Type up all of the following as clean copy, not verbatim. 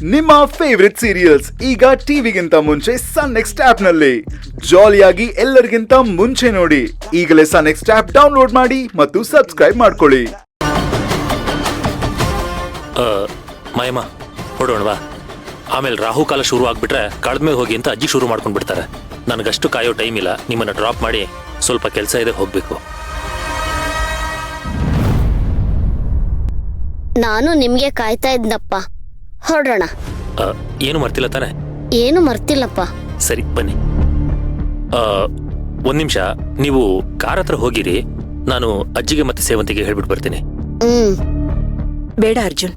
ನಿಮ್ಮ favourite serials ಈಗ ಟಿವಿಗಿಂತ ಮುಂಚೆ ಸನ್ ನೆಕ್ಸ್ಟ್ ಆಪ್ ನಲ್ಲಿ ಜಾಲಿಯಾಗಿ ಎಲ್ಲರಿಗಿಂತ ಮುಂಚೆ ನೋಡಿ. ಈಗಲೇ ಸನ್ ನೆಕ್ಸ್ಟ್ ಆಪ್ ಡೌನ್ಲೋಡ್ ಮಾಡಿ ಮತ್ತು ಸಬ್ಸ್ಕ್ರೈಬ್ ಮಾಡ್ಕೊಳ್ಳಿ. ಮಾಯಮ್ಮ ಹೊಡೋಣವಾ? ಆಮೇಲೆ ರಾಹುಕಾಲ ಶುರು ಆಗ್ಬಿಟ್ರೆ ಕಳೆದ್ಮೇಲೆ ಹೋಗಿ ಅಂತ ಅಜ್ಜಿ ಶುರು ಮಾಡ್ಕೊಂಡು ಬಿಡ್ತಾರೆ. ನನಗಷ್ಟು ಕಾಯೋ ಟೈಮ್ ಇಲ್ಲ. ನಿಮ್ಮನ್ನ ಡ್ರಾಪ್ ಮಾಡಿ ಸ್ವಲ್ಪ ಕೆಲಸ ಇದೆ, ಹೋಗ್ಬೇಕು. ನಾನು ನಿಮ್ಗೆ ಕಾಯ್ತಾ ಇದ್ನಪ್ಪ. ಹೊರಡೋಣ. ಏನು ಮರ್ತಿಲ್ಲ ತಾನೆ? ಏನು ಮರ್ತಿಲ್ಲಪ್ಪ. ಸರಿ ಬನ್ನಿ. ಒಂದ್ ನಿಮಿಷ, ನೀವು ಕಾರ್ ಹತ್ರ ಹೋಗಿರಿ. ನಾನು ಅಜ್ಜಿಗೆ ಮತ್ತೆ ಸೇವಂತಿಗೆ ಹೇಳ್ಬಿಟ್ಟು ಬರ್ತೀನಿ. ಬೇಡ ಅರ್ಜುನ್,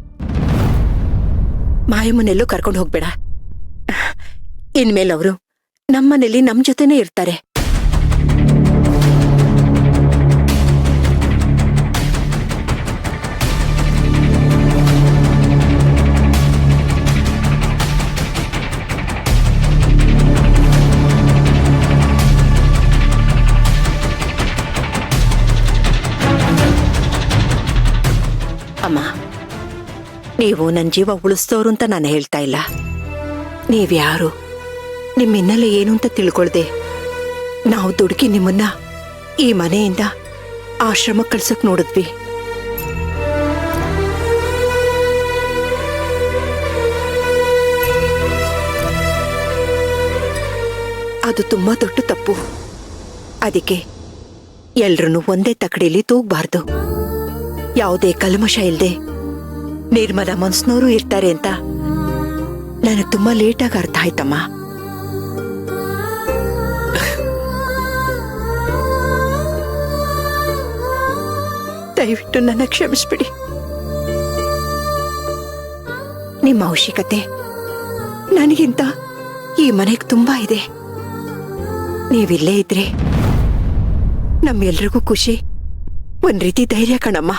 ಮಾಯಮ್ಮನೆಲ್ಲೂ ಕರ್ಕೊಂಡು ಹೋಗ್ಬೇಡ. ಇನ್ಮೇಲೆ ಅವರು ನಮ್ಮನೇಲಿ ನಮ್ ಜೊತೆನೇ ಇರ್ತಾರೆ. ಅಮ್ಮ, ನೀವು ನನ್ನ ಜೀವ ಉಳಿಸ್ತೋರು ಅಂತ ನಾನು ಹೇಳ್ತಾ ಇಲ್ಲ. ನೀವ್ಯಾರು, ನಿಮ್ಮ ಹಿನ್ನೆಲೆ ಏನು ಅಂತ ತಿಳ್ಕೊಳ್ದೆ ನಾವು ದುಡುಕಿ ನಿಮ್ಮನ್ನ ಈ ಮನೆಯಿಂದ ಆಶ್ರಮ ಕಳ್ಸಕ್ ನೋಡಿದ್ವಿ. ಅದು ತುಂಬಾ ದೊಡ್ಡ ತಪ್ಪು. ಅದಕ್ಕೆ ಎಲ್ರನ್ನೂ ಒಂದೇ ತಕಡಿಲಿ ತೂಗಬಾರ್ದು. ಯಾವುದೇ ಕಲ್ಮಶ ಇಲ್ದೆ ನಿರ್ಮಲ ಮನ್ಸ್ನೋರು ಇರ್ತಾರೆ ಅಂತ ನನಗೆ ತುಂಬಾ ಲೇಟಾಗಿ ಅರ್ಥ ಆಯ್ತಮ್ಮ. ದಯವಿಟ್ಟು ನನ್ನ ಕ್ಷಮಿಸ್ಬಿಡಿ. ನಿಮ್ಮ ಅವಶ್ಯಕತೆ ನನಗಿಂತ ಈ ಮನೆಗೆ ತುಂಬಾ ಇದೆ. ನೀವಿಲ್ಲೇ ಇದ್ರೆ ನಮ್ಮೆಲ್ರಿಗೂ ಖುಷಿ, ಒಂದ್ ರೀತಿ ಧೈರ್ಯ ಕಣಮ್ಮ.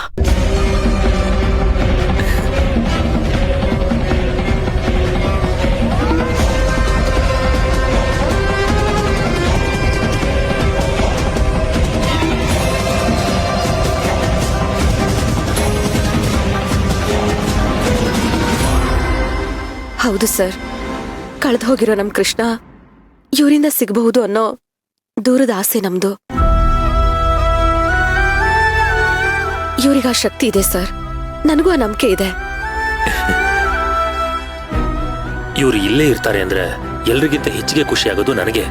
ಹೌದು ಸರ್, ಕಳೆದು ಹೋಗಿರೋ ನಮ್ ಕೃಷ್ಣ ಇವರಿಂದ ಸಿಗಬಹುದು ಅನ್ನೋ ದೂರದ ಆಸೆ ನಮ್ದು. ಇವ್ರಿಗೆ ಆ ಶಕ್ತಿ ಇದೆ ಸರ್, ನನಗೂ ಆ ನಂಬಿಕೆ ಇದೆ. ಇವ್ರು ಇಲ್ಲೇ ಇರ್ತಾರೆ ಅಂದ್ರೆ ಎಲ್ರಿಗಿಂತ ಹೆಚ್ಚಿಗೆ ಖುಷಿ ಆಗೋದು ನನಗೆ.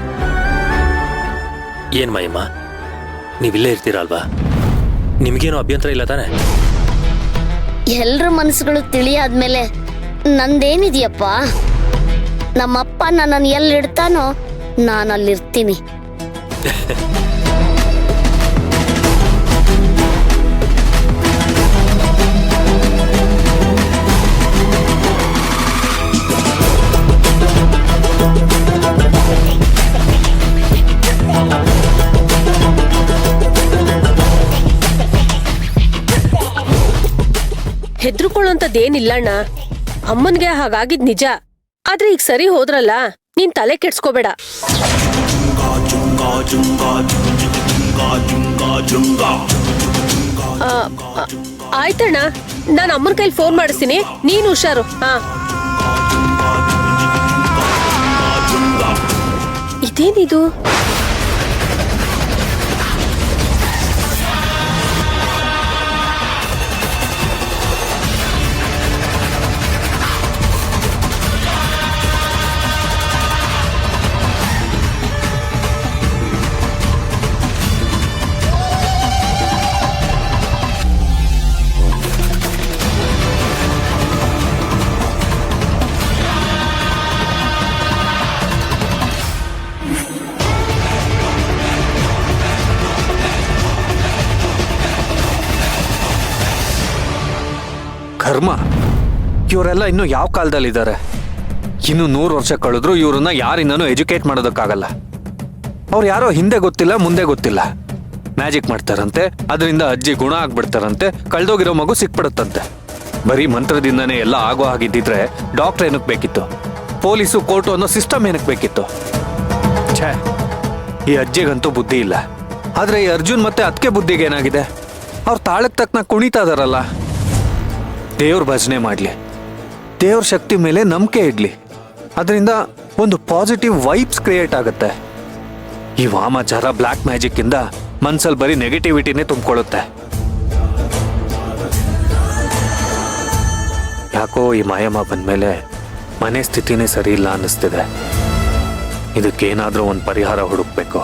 ಏನ್ ಮಾಯಮ್ಮ, ನೀವಿಲ್ಲೇ ಇರ್ತೀರಲ್ವಾ? ನಿಮ್ಗೇನು ಅಭ್ಯಂತರ ಇಲ್ಲ ತಾನೆ? ಎಲ್ರ ಮನಸ್ಸುಗಳು ತಿಳಿಯಾದ್ಮೇಲೆ ನಂದೇನಿದೆಯಪ್ಪ? ನಮ್ಮಪ್ಪ ನನ್ನನ್ನು ಎಲ್ಲಿಡ್ತಾನೋ ನಾನು ಅಲ್ಲಿರ್ತೀನಿ. ಹೆದ್ರುಕೊಳ್ಳೋಂಥದ್ದೇನಿಲ್ಲಣ್ಣ. ಅಮ್ಮನ್ಗೆ ಹಾಗಾಗಿದ್ ನಿಜ. ಆದ್ರೆ ಈಗ ಸರಿ ಹೋದ್ರಲ್ಲ, ನೀನ್ ತಲೆ ಕೆಡ್ಸ್ಕೋಬೇಡ. ಆಯ್ತಣ್ಣ, ನಾನು ಅಮ್ಮನ ಕೈಲಿ ಫೋನ್ ಮಾಡಿಸ್ತೀನಿ, ನೀನು ಹುಷಾರು. ಇದೇನಿದು? ಕರ್ಮ, ಇವರೆಲ್ಲ ಇನ್ನು ಯಾವ ಕಾಲದಲ್ಲಿದ್ದಾರೆ? ಇನ್ನು 100 ವರ್ಷ ಕಳೆದ್ರು ಇವ್ರನ್ನ ಯಾರಿಂದನೂ ಎಜುಕೇಟ್ ಮಾಡೋದಕ್ಕಾಗಲ್ಲ. ಅವ್ರು ಯಾರೋ ಹಿಂದೆ ಗೊತ್ತಿಲ್ಲ ಮುಂದೆ ಗೊತ್ತಿಲ್ಲ, ಮ್ಯಾಜಿಕ್ ಮಾಡ್ತಾರಂತೆ, ಅದರಿಂದ ಅಜ್ಜಿ ಗುಣ ಆಗ್ಬಿಡ್ತಾರಂತೆ, ಕಳ್ದೋಗಿರೋ ಮಗು ಸಿಕ್ಬಿಡುತ್ತಂತೆ. ಬರೀ ಮಂತ್ರದಿಂದನೇ ಎಲ್ಲ ಆಗೋ ಹಾಗಿದ್ದಿದ್ರೆ ಡಾಕ್ಟರ್ ಏನಕ್ಕೆ ಬೇಕಿತ್ತು? ಪೊಲೀಸು ಕೋರ್ಟು ಅನ್ನೋ ಸಿಸ್ಟಮ್ ಏನಕ್ಕೆ ಬೇಕಿತ್ತು? ಛೇ, ಈ ಅಜ್ಜಿಗಂತೂ ಬುದ್ಧಿ ಇಲ್ಲ. ಆದ್ರೆ ಈ ಅರ್ಜುನ್ ಮತ್ತೆ ಅದಕ್ಕೆ ಬುದ್ಧಿಗೆ ಏನಾಗಿದೆ? ಅವ್ರು ತಾಳಕ್ಕೆ ತಕ್ಕನ ಕುಣಿತಾ ಇದಾರಲ್ಲ. ದೇವ್ರ ಭಜನೆ ಮಾಡ್ಲಿ, ದೇವ್ರ ಶಕ್ತಿ ಮೇಲೆ ನಂಬಿಕೆ ಇಡ್ಲಿ. ಅದರಿಂದ ಒಂದು ಪಾಸಿಟಿವ್ ವೈಬ್ಸ್ ಕ್ರಿಯೇಟ್ ಆಗುತ್ತೆ. ಈ ವಾಮಾಚಾರ ಬ್ಲ್ಯಾಕ್ ಮ್ಯಾಜಿಕ್ ಇಂದ ಮನ್ಸಲ್ಲಿ ಬರೀ ನೆಗೆಟಿವಿಟಿನೇ ತುಂಬಿಕೊಳ್ಳುತ್ತೆ. ಯಾಕೋ ಈ ಮಾಯಮ್ಮ ಬಂದ್ಮೇಲೆ ಮನೆ ಸ್ಥಿತಿನೇ ಸರಿ ಇಲ್ಲ ಅನ್ನಿಸ್ತಿದೆ. ಇದಕ್ಕೇನಾದ್ರೂ ಒಂದು ಪರಿಹಾರ ಹುಡುಕ್ಬೇಕು.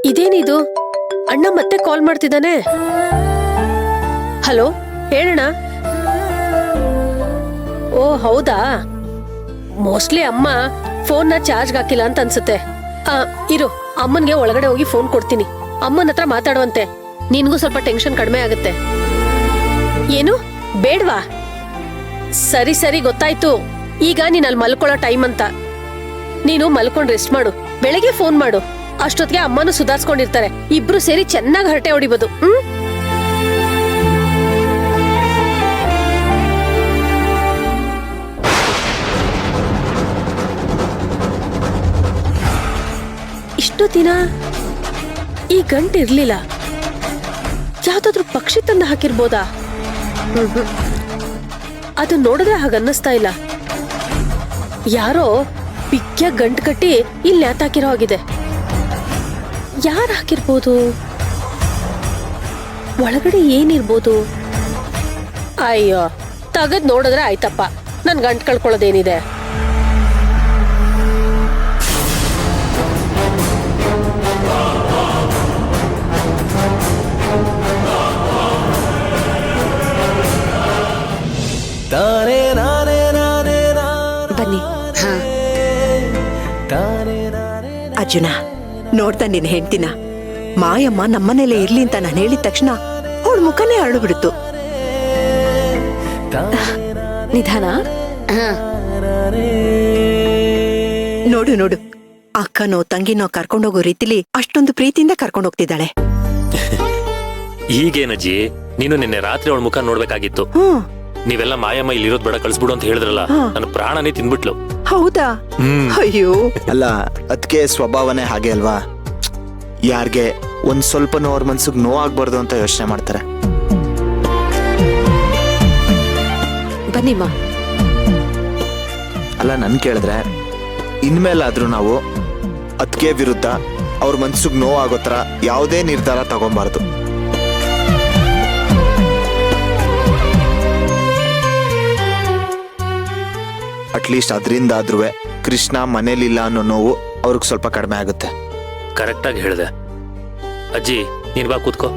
ಇದೇನಿದು? ಅಣ್ಣ ಮತ್ತೆ ಕಾಲ್ ಮಾಡ್ತಿದ್ದಾನೆ. ಹಲೋ, ಹೇಳಣ್ಣ. ಓ ಹೌದಾ, ಮೋಸ್ಟ್ಲಿ ಅಮ್ಮ ಫೋನ್ನ ಚಾರ್ಜ್ ಹಾಕಿಲ್ಲ ಅಂತ ಅನ್ಸುತ್ತೆ. ಇರು, ಅಮ್ಮನ್ಗೆ ಒಳಗಡೆ ಹೋಗಿ ಫೋನ್ ಕೊಡ್ತೀನಿ. ಅಮ್ಮನ ಹತ್ರ ಮಾತಾಡುವಂತೆ, ನಿನ್ಗೂ ಸ್ವಲ್ಪ ಟೆನ್ಷನ್ ಕಡಿಮೆ ಆಗುತ್ತೆ. ಏನು ಬೇಡ್ವಾ? ಸರಿ ಸರಿ ಗೊತ್ತಾಯ್ತು. ಈಗ ನೀನ್ ಅಲ್ಲಿ ಮಲ್ಕೊಳ್ಳೋ ಟೈಮ್ ಅಂತ. ನೀನು ಮಲ್ಕೊಂಡ್ ರೆಸ್ಟ್ ಮಾಡು, ಬೆಳಗ್ಗೆ ಫೋನ್ ಮಾಡು. ಅಷ್ಟೊತ್ತಿಗೆ ಅಮ್ಮನೂ ಸುಧಾರಿಸ್ಕೊಂಡಿರ್ತಾರೆ. ಇಬ್ರು ಸೇರಿ ಚೆನ್ನಾಗಿ ಹರಟೆ ಹೊಡಿಬೋದು. ಇಷ್ಟು ದಿನ ಈ ಗಂಟು ಇರ್ಲಿಲ್ಲ. ಯಾವ್ದಾದ್ರು ಪಕ್ಷಿ ತಂದು ಹಾಕಿರ್ಬೋದಾ? ಅದು ನೋಡಿದ್ರೆ ಹಾಗನ್ನಿಸ್ತಾ ಇಲ್ಲ. ಯಾರೋ ಪಿಕ್ಕ ಗಂಟು ಕಟ್ಟಿ ಇಲ್ಲಿ ನೇತಾಕಿರೋ ಆಗಿದೆ. ಯಾರು ಹಾಕಿರ್ಬೋದು? ಒಳಗಡೆ ಏನಿರ್ಬೋದು? ಅಯ್ಯೋ, ತಗದ್ ನೋಡಿದ್ರೆ ಆಯ್ತಪ್ಪ, ನನ್ ಗಂಟು ಕಳ್ಕೊಳ್ಳೋದೇನಿದೆ. ಬನ್ನಿ. ಹಾ ಅರ್ಜುನ, ನೋಡ್ತಾ ನಿನ್ ಹೆಂಡ್ತಿನ. ಮಾಯಮ್ಮ ನಮ್ಮನೇಲೆ ಇರ್ಲಿ ಅಂತ ನಾನು ಹೇಳಿದ ತಕ್ಷಣ ಅವಳ ಮುಖನೇ ಅರಳು ಬಿಡ್ತು. ನಿಧಾನ. ಹಾ ನೋಡು ನೋಡು, ಅಕ್ಕನೋ ತಂಗಿನೋ ಕರ್ಕೊಂಡೋಗೋ ರೀತಿಲಿ ಅಷ್ಟೊಂದು ಪ್ರೀತಿಯಿಂದ ಕರ್ಕೊಂಡೋಗ್ತಿದ್ದಾಳೆ. ಈಗೇನಜ್ಜಿ, ನೀನು ನಿನ್ನೆ ರಾತ್ರಿ ಅವಳ ಮುಖ ನೋಡ್ಬೇಕಾಗಿತ್ತು. ನೀವೆಲ್ಲ ಮಾಯಮ್ಮ ಇಲ್ಲಿರೋದ್ ಬೇಡ, ಕಳ್ಸ್ಬಿಡು ಅಂತ ಹೇಳಿದ್ರಲ್ಲ, ನನ್ನ ಪ್ರಾಣನೇ ತಿಂದ್ಬಿಟ್ಲು. ಹೌದಾ? ಅಯ್ಯೋ, ಅಲ್ಲ, ಅದಕ್ಕೆ ಸ್ವಭಾವನೇ ಹಾಗೆ ಅಲ್ವಾ. ಯಾರ್ಗೆ ಒಂದ್ ಸ್ವಲ್ಪನೂ ಅವ್ರ ಮನ್ಸಿಗೆ ನೋವಾಗ್ಬಾರ್ದು ಅಂತ ಯೋಚನೆ ಮಾಡ್ತಾರೆ. ಬನ್ನಿಮ್ಮ. ಅಲ್ಲ, ನನ್ ಕೇಳಿದ್ರೆ ಇನ್ಮೇಲಾದ್ರೂ ನಾವು ಅದಕ್ಕೆ ವಿರುದ್ಧ ಅವ್ರ ಮನ್ಸಿಗೆ ನೋವಾಗೋ ಥರ ಯಾವುದೇ ನಿರ್ಧಾರ ತಗೊಂಬಾರ್ದು. ಅಟ್ಲೀಸ್ಟ್ ಅದರಿಂದಾದ್ರೂ ಕೃಷ್ಣ ಮನೇಲಿಲ್ಲ ಅನ್ನೋ ನೋವು ಅವ್ರಿಗೆ ಸ್ವಲ್ಪ ಕಡಿಮೆ ಆಗುತ್ತೆ. ಕರೆಕ್ಟಾಗಿ ಹೇಳಿದೆ ಅಜ್ಜಿ. ನೀನ್ ಬಾ ಕೂತ್ಕೋ.